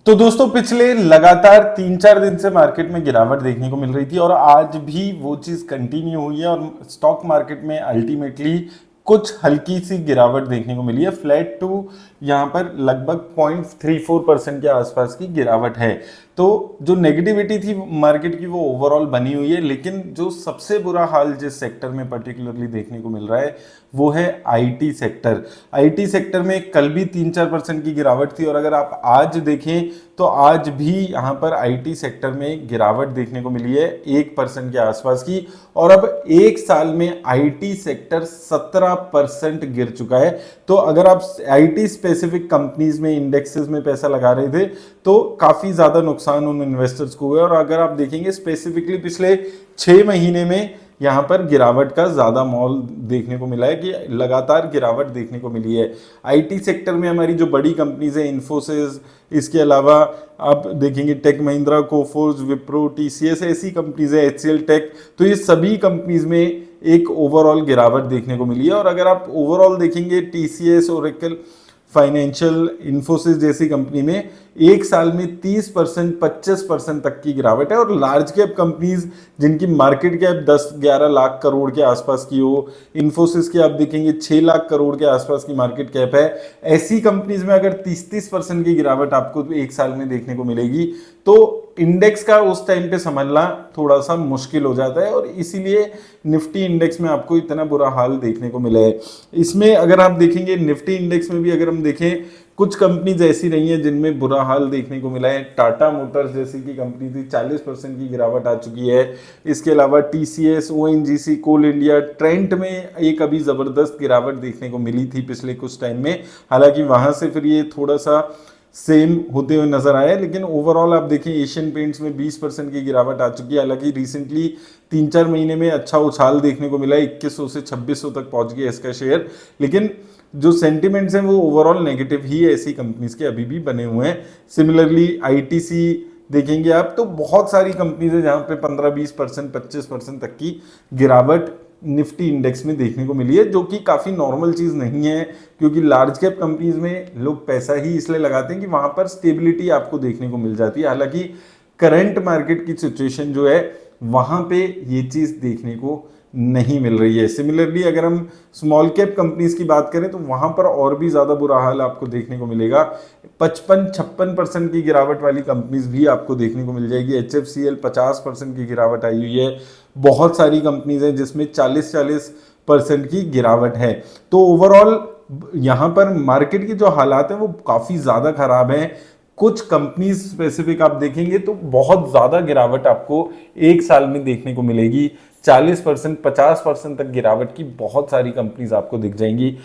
तो दोस्तों पिछले लगातार 3-4 दिन से मार्केट में गिरावट देखने को मिल रही थी और आज भी वो चीज़ कंटिन्यू हुई है और स्टॉक मार्केट में अल्टीमेटली कुछ हल्की सी गिरावट देखने को मिली है। फ्लैट टू यहाँ पर लगभग 0.34% के आसपास की गिरावट है। तो जो नेगेटिविटी थी मार्केट की वो ओवरऑल बनी हुई है, लेकिन जो सबसे बुरा हाल जिस सेक्टर में पर्टिकुलरली देखने को मिल रहा है वो है आईटी सेक्टर। आईटी सेक्टर में कल भी 3-4% की गिरावट थी और अगर आप आज देखें तो आज भी यहाँ पर आईटी सेक्टर में गिरावट देखने को मिली है 1% के आसपास की। और अब एक साल में आईटी सेक्टर 17% गिर चुका है। तो अगर आप आईटी स्पेसिफिक कंपनीज में इंडेक्सेस में पैसा लगा रहे थे तो काफी ज्यादा नुकसान उन इन्वेस्टर्स को हुआ। और अगर आप देखेंगे स्पेसिफिकली पिछले 6 महीने में यहाँ पर गिरावट का ज्यादा मॉल देखने को मिला है कि लगातार गिरावट देखने को मिली है। आईटी सेक्टर में हमारी जो बड़ी कंपनीज है इन्फोसिस, इसके अलावा आप देखेंगे टेक महिंद्रा, कोफोर्ज, विप्रो, टीसीएस, ऐसी कंपनीज है, एचसीएल टेक, तो ये सभी कंपनीज में एक ओवरऑल गिरावट देखने को मिली है। और अगर आप ओवरऑल देखेंगे टीसीएस, ओरेकल फाइनेंशियल, इन्फोसिस जैसी कंपनी में एक साल में 30%, 25% तक की गिरावट है। और लार्ज कैप कंपनीज जिनकी मार्केट कैप 10-11 लाख करोड़ के आसपास की हो, इन्फोसिस की आप देखेंगे 6 लाख करोड़ के आसपास की मार्केट कैप है, ऐसी कंपनीज में अगर 30-30% की गिरावट आपको एक साल में देखने को मिलेगी तो इंडेक्स का उस टाइम पे समझना थोड़ा सा मुश्किल हो जाता है। और इसीलिए निफ्टी इंडेक्स में आपको इतना बुरा हाल देखने को मिला है। इसमें अगर आप देखेंगे निफ्टी इंडेक्स में भी अगर हम देखें कुछ कंपनीज ऐसी रही हैं जिनमें बुरा हाल देखने को मिला है। टाटा मोटर्स जैसी की कंपनी थी, 40% की गिरावट आ चुकी है। इसके अलावा टीसीएस, ओएनजीसी, कोल इंडिया, ट्रेंट में एक अभी जबरदस्त गिरावट देखने को मिली थी पिछले कुछ टाइम में, हालांकि वहां से फिर ये थोड़ा सा सेम होते हुए नजर आया। लेकिन ओवरऑल आप देखें एशियन पेंट्स में 20% की गिरावट आ चुकी है। हालांकि रिसेंटली 3-4 महीने में अच्छा उछाल देखने को मिला है, 2100 से 2600 तक पहुंच गया इसका शेयर, लेकिन जो सेंटिमेंट्स हैं वो ओवरऑल नेगेटिव ही ऐसी कंपनीज के अभी भी बने हुए हैं। सिमिलरली आईटीसी देखेंगे आप तो बहुत सारी कंपनीज है जहां पे 15-20%, 25% तक की गिरावट निफ्टी इंडेक्स में देखने को मिली है, जो कि काफी नॉर्मल चीज नहीं है, क्योंकि लार्ज कैप कंपनीज में लोग पैसा ही इसलिए लगाते हैं कि वहां पर स्टेबिलिटी आपको देखने को मिल जाती है। हालांकि करंट मार्केट की सिचुएशन जो है वहां पे ये चीज देखने को नहीं मिल रही है। सिमिलरली अगर हम स्मॉल कैप कंपनीज की बात करें तो वहां पर और भी ज्यादा बुरा हाल आपको देखने को मिलेगा। 55-56% की गिरावट वाली कंपनीज भी आपको देखने को मिल जाएगी। एचएफसीएल 50% की गिरावट आई हुई है। बहुत सारी कंपनीज हैं जिसमें 40-40% की गिरावट है। तो ओवरऑल यहाँ पर मार्केट की जो हालात है वो काफी ज्यादा खराब है। कुछ कंपनीज स्पेसिफिक आप देखेंगे तो बहुत ज्यादा गिरावट आपको एक साल में देखने को मिलेगी। 40%, 50% तक गिरावट की बहुत सारी कंपनीज आपको दिख जाएंगी।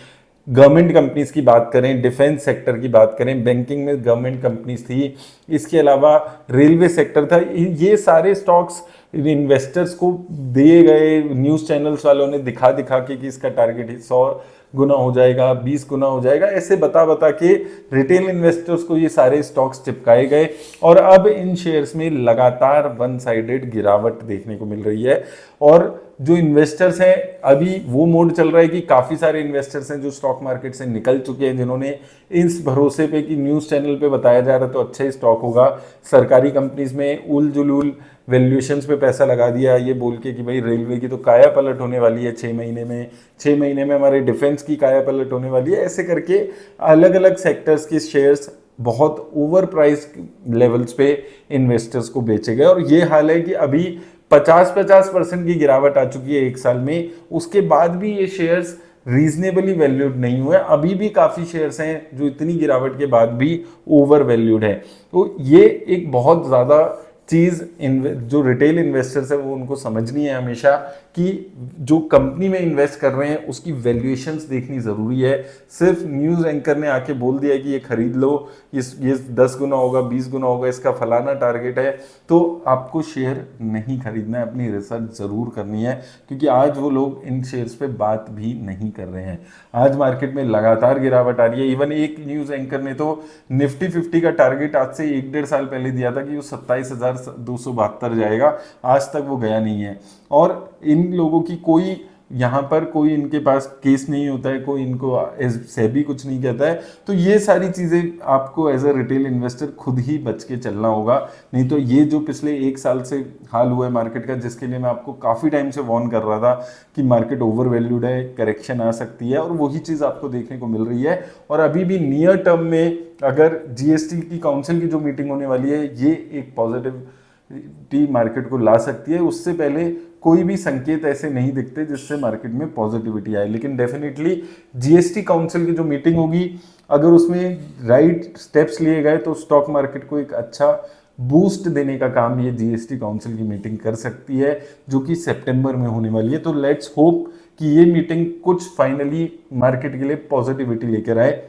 गवर्नमेंट कंपनीज की बात करें, डिफेंस सेक्टर की बात करें, बैंकिंग में गवर्नमेंट कंपनीज थी, इसके अलावा रेलवे सेक्टर था, ये सारे स्टॉक्स इन्वेस्टर्स को दिए गए न्यूज़ चैनल्स वालों ने दिखा दिखा के कि इसका टारगेट 100 गुना हो जाएगा, 20 गुना हो जाएगा, ऐसे बता बता के रिटेल इन्वेस्टर्स को ये सारे स्टॉक्स चिपकाए गए। और अब इन शेयर्स में लगातार वन साइडेड गिरावट देखने को मिल रही है। और जो इन्वेस्टर्स हैं अभी वो मोड चल रहा है कि काफ़ी सारे इन्वेस्टर्स हैं जो स्टॉक मार्केट से निकल चुके हैं, जिन्होंने इस भरोसे पे कि न्यूज़ चैनल पे बताया जा रहा है तो अच्छा ही स्टॉक होगा, सरकारी कंपनीज में उल जुलूल वैल्यूएशंस पे पैसा लगा दिया ये बोल के कि भाई रेलवे की तो काया पलट होने वाली है 6 महीने में, 6 महीने में हमारे डिफेंस की काया पलट होने वाली है। ऐसे करके अलग अलग सेक्टर्स के शेयर्स बहुत ओवर प्राइस लेवल्स पे इन्वेस्टर्स को बेचे गए। और ये हाल है कि अभी 50-50% की गिरावट आ चुकी है एक साल में, उसके बाद भी ये शेयर्स रीजनेबली वैल्यूड नहीं हुए। अभी भी काफ़ी शेयर्स हैं जो इतनी गिरावट के बाद भी ओवर वैल्यूड है। तो ये एक बहुत ज़्यादा चीज़ जो रिटेल इन्वेस्टर्स है वो उनको समझनी है हमेशा कि जो कंपनी में इन्वेस्ट कर रहे हैं उसकी वैल्यूएशंस देखनी ज़रूरी है। सिर्फ न्यूज़ एंकर ने आके बोल दिया कि ये खरीद लो, ये 10 गुना होगा, 20 गुना होगा, इसका फलाना टारगेट है, तो आपको शेयर नहीं खरीदना है, अपनी रिसर्च ज़रूर करनी है। क्योंकि आज वो लोग इन शेयर्स पे बात भी नहीं कर रहे हैं। आज मार्केट में लगातार गिरावट आ रही है। इवन एक न्यूज़ एंकर ने तो निफ्टी 50 का टारगेट आज से 1-1.5 साल पहले दिया था कि वो 27,272 जाएगा, आज तक वो गया नहीं है। और इन लोगों की कोई यहाँ पर कोई इनके पास केस नहीं होता है, कोई इनको सेबी कुछ नहीं कहता है। तो ये सारी चीज़ें आपको एज अ रिटेल इन्वेस्टर खुद ही बच के चलना होगा, नहीं तो ये जो पिछले 1 साल से हाल हुआ है मार्केट का, जिसके लिए मैं आपको काफ़ी टाइम से वार्न कर रहा था कि मार्केट ओवर वैल्यूड है, करेक्शन आ सकती है, और वही चीज़ आपको देखने को मिल रही है। और अभी भी नियर टर्म में अगर जीएसटी की काउंसिल की जो मीटिंग होने वाली है, ये एक पॉजिटिविटी मार्केट को ला सकती है। उससे पहले कोई भी संकेत ऐसे नहीं दिखते जिससे मार्केट में पॉजिटिविटी आए, लेकिन डेफिनेटली जीएसटी काउंसिल की जो मीटिंग होगी, अगर उसमें राइट स्टेप्स लिए गए तो स्टॉक मार्केट को एक अच्छा बूस्ट देने का काम ये जीएसटी काउंसिल की मीटिंग कर सकती है, जो कि सितंबर में होने वाली है। तो लेट्स होप कि ये मीटिंग कुछ फाइनली मार्केट के लिए पॉजिटिविटी लेकर आए।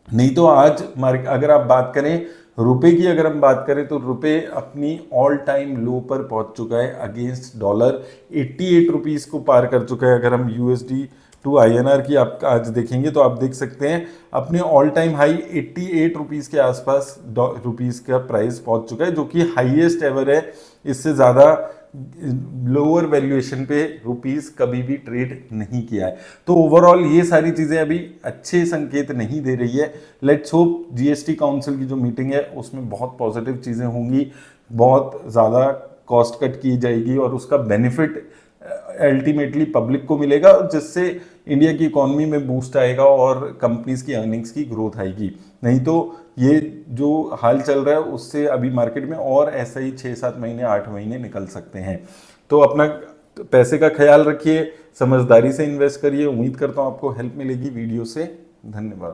नहीं तो आज अगर आप बात करें रुपए की, अगर हम बात करें तो रुपए अपनी ऑल टाइम लो पर पहुंच चुका है अगेंस्ट डॉलर, 88 रुपीज़ को पार कर चुका है। अगर हम यूएसडी टू आईएनआर की आप आज देखेंगे तो आप देख सकते हैं अपने ऑल टाइम हाई 88 रुपीज़ के आसपास रुपीज़ का प्राइस पहुंच चुका है, जो कि हाईएस्ट एवर है। इससे ज़्यादा लोअर वैल्यूएशन पे रुपीस कभी भी ट्रेड नहीं किया है। तो ओवरऑल ये सारी चीज़ें अभी अच्छे संकेत नहीं दे रही है। लेट्स होप जीएसटी काउंसिल की जो मीटिंग है उसमें बहुत पॉजिटिव चीज़ें होंगी, बहुत ज़्यादा कॉस्ट कट की जाएगी और उसका बेनिफिट अल्टीमेटली पब्लिक को मिलेगा, जिससे इंडिया की इकोनॉमी में बूस्ट आएगा और कंपनीज की अर्निंग्स की ग्रोथ आएगी। नहीं तो ये जो हाल चल रहा है उससे अभी मार्केट में और ऐसा ही 6-7 महीने 8 महीने निकल सकते हैं। तो अपना पैसे का ख्याल रखिए, समझदारी से इन्वेस्ट करिए। उम्मीद करता हूँ आपको हेल्प मिलेगी वीडियो से। धन्यवाद।